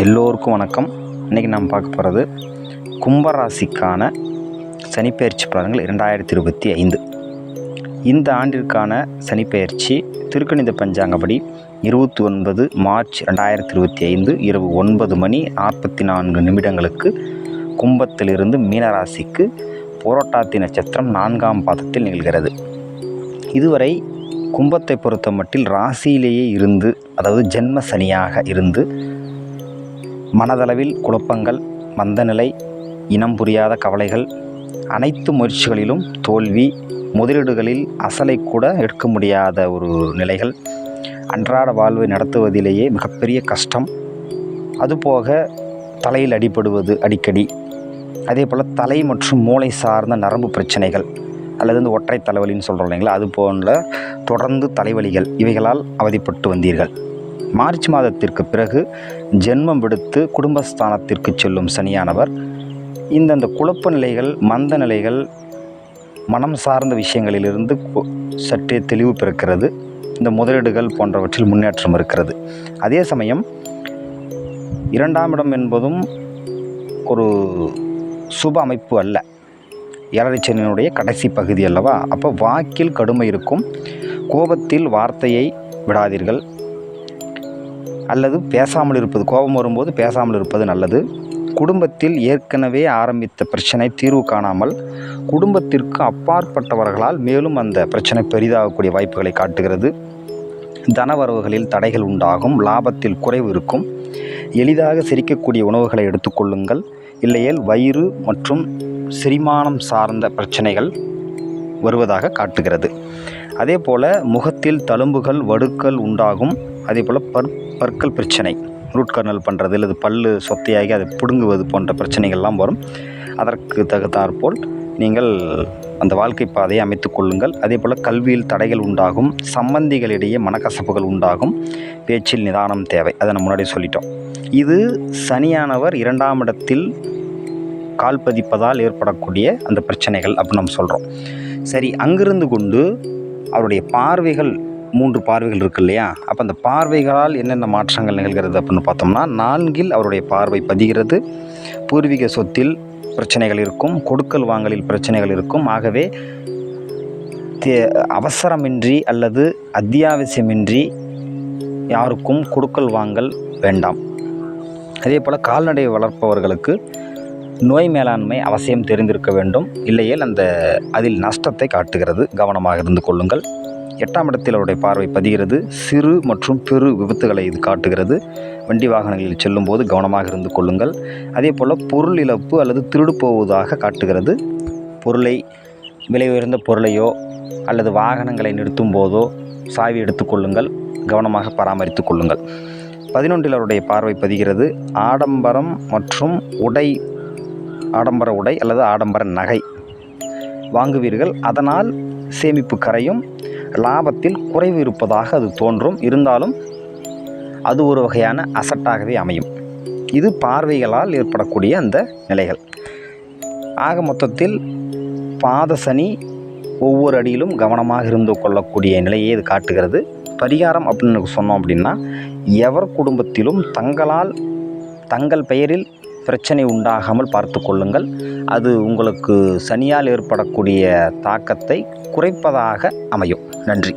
எல்லோருக்கும் வணக்கம். இன்றைக்கி நாம் பார்க்க போகிறது கும்பராசிக்கான சனிப்பெயர்ச்சி பலன்கள் 2025. இந்த ஆண்டிற்கான சனிப்பெயர்ச்சி திருக்கணித பஞ்சாங்கப்படி 29 மார்ச் 2025 இரவு 9:44 கும்பத்திலிருந்து மீனராசிக்கு புரட்டாதி நட்சத்திரம் 4ஆம் பாதத்தில் நிகழ்கிறது. இதுவரை கும்பத்தை பொறுத்த மட்டில் ராசியிலேயே இருந்து, அதாவது ஜென்ம சனியாக இருந்து மனதளவில் குழப்பங்கள், மந்தநிலை, இனம் புரியாத கவலைகள், அனைத்து முயற்சிகளிலும் தோல்வி, முதலீடுகளில் அசலை கூட எடுக்க முடியாத ஒரு நிலைகள், அன்றாட வாழ்வை நடத்துவதிலேயே மிகப்பெரிய கஷ்டம், அதுபோக தலையில் அடிபடுவது அடிக்கடி, அதே போல் தலை மற்றும் மூளை சார்ந்த நரம்பு பிரச்சனைகள் அல்லது இந்த ஒற்றை தலைவலின்னு சொல்கிறோம் இல்லைங்களா, அது போன்ற தொடர்ந்து தலைவலிகள் இவைகளால் அவதிப்பட்டு வந்தீர்கள். மார்ச் மாதத்திற்கு பிறகு ஜென்மம் விடுத்து குடும்பஸ்தானத்திற்கு செல்லும் சனியானவர் இந்த குழப்ப நிலைகள், மந்த நிலைகள், மனம் சார்ந்த விஷயங்களிலிருந்து சற்றே தெளிவு பிறக்கிறது. இந்த முதலீடுகள் போன்றவற்றில் முன்னேற்றம் இருக்கிறது. அதே சமயம் 2ஆம் இடம் என்பதும் ஒரு சுப அமைப்பு அல்ல. 7 சனியினுடைய கடைசி பகுதி அல்லவா. அப்போ வாக்கில் கடுமை இருக்கும். கோபத்தில் வார்த்தையை விடாதீர்கள், அல்லது பேசாமல் இருப்பது, கோபம் வரும்போது பேசாமல் இருப்பது நல்லது. குடும்பத்தில் ஏற்கனவே ஆரம்பித்த பிரச்சனை தீர்வு காணாமல் குடும்பத்திற்கு அப்பாற்பட்டவர்களால் மேலும் அந்த பிரச்சனை பெரிதாகக்கூடிய வாய்ப்புகளை காட்டுகிறது. தனவரவுகளில் தடைகள் உண்டாகும், லாபத்தில் குறைவு இருக்கும். எளிதாக செரிக்கக்கூடிய உணவுகளை எடுத்துக்கொள்ளுங்கள், இல்லையேல் வயிறு மற்றும் செரிமானம் சார்ந்த பிரச்சனைகள் வருவதாக காட்டுகிறது. அதே போல் முகத்தில் தழும்புகள், வடுக்கள் உண்டாகும். அதே போல் பற்கள் பிரச்சனை, ரூட் கர்னல் பண்ணுறது, அல்லது பல்லு சொத்தையாகி அதை பிடுங்குவது போன்ற பிரச்சனைகள்லாம் வரும். அதற்கு தகுந்தாற்போல் நீங்கள் அந்த வாழ்க்கை பாதையை அமைத்து கொள்ளுங்கள். அதே போல் கல்வியில் தடைகள் உண்டாகும், சம்பந்திகளிடையே மனக்கசப்புகள் உண்டாகும், பேச்சில் நிதானம் தேவை. அதை நம்ம முன்னாடி சொல்லிட்டோம். இது சனியானவர் 2ஆம் இடத்தில் கால் பதிப்பதால் ஏற்படக்கூடிய அந்த பிரச்சனைகள் அப்படின்னு நம்ம சொல்கிறோம். சரி, அங்கிருந்து கொண்டு அவருடைய பார்வைகள் 3 பார்வைகள் இருக்கு இல்லையா. அப்போ அந்த பார்வைகளால் என்னென்ன மாற்றங்கள் நிகழ்கிறது அப்படின்னு பார்த்தோம்னா, 4இல் அவருடைய பார்வை பதிகிறது. பூர்வீக சொத்தில் பிரச்சனைகள் இருக்கும், கொடுக்கல் வாங்கலில் பிரச்சனைகள் இருக்கும். ஆகவே அவசரமின்றி அல்லது அத்தியாவசியமின்றி யாருக்கும் கொடுக்கல் வாங்கல் வேண்டாம். அதே போல் கால்நடை வளர்ப்பவர்களுக்கு நோய் மேலாண்மை அவசியம் தெரிந்திருக்க வேண்டும், இல்லையேல் அதில் நஷ்டத்தை காட்டுகிறது. கவனமாக இருந்து கொள்ளுங்கள். 8ஆம் இடத்தில் அவருடைய பார்வை பதிகிறது. சிறு மற்றும் பெரு விபத்துகளை இது காட்டுகிறது. வண்டி வாகனங்களில் செல்லும்போது கவனமாக இருந்து கொள்ளுங்கள். அதே போல் பொருள் இழப்பு அல்லது திருடு போவதாக காட்டுகிறது. விலை உயர்ந்த பொருளையோ அல்லது வாகனங்களை நிறுத்தும் போதோ சாவி எடுத்துக்கொள்ளுங்கள், கவனமாக பராமரித்து கொள்ளுங்கள். 11இல் அவருடைய பார்வை பதிகிறது. ஆடம்பரம் மற்றும் ஆடம்பர உடை அல்லது ஆடம்பர நகை வாங்குவீர்கள். அதனால் சேமிப்பு கரையும், லாபத்தில் குறைவு இருப்பதாக அது தோன்றும். இருந்தாலும் அது ஒரு வகையான அசட்டாகவே அமையும். இது பார்வைகளால் ஏற்படக்கூடிய அந்த நிலைகள். ஆக மொத்தத்தில் பாத சனி ஒவ்வொரு அடியிலும் கவனமாக இருந்து கொள்ளக்கூடிய நிலையை இது காட்டுகிறது. பரிகாரம் அப்படின்னு சொன்னோம் அப்படின்னா, எவர் குடும்பத்திலும் தங்கள் பெயரில் பிரச்சனை உண்டாகாமல் பார்த்து கொள்ளுங்கள். அது உங்களுக்கு சனியால் ஏற்படக்கூடிய தாக்கத்தை குறைப்பதாக அமையும். நன்றி.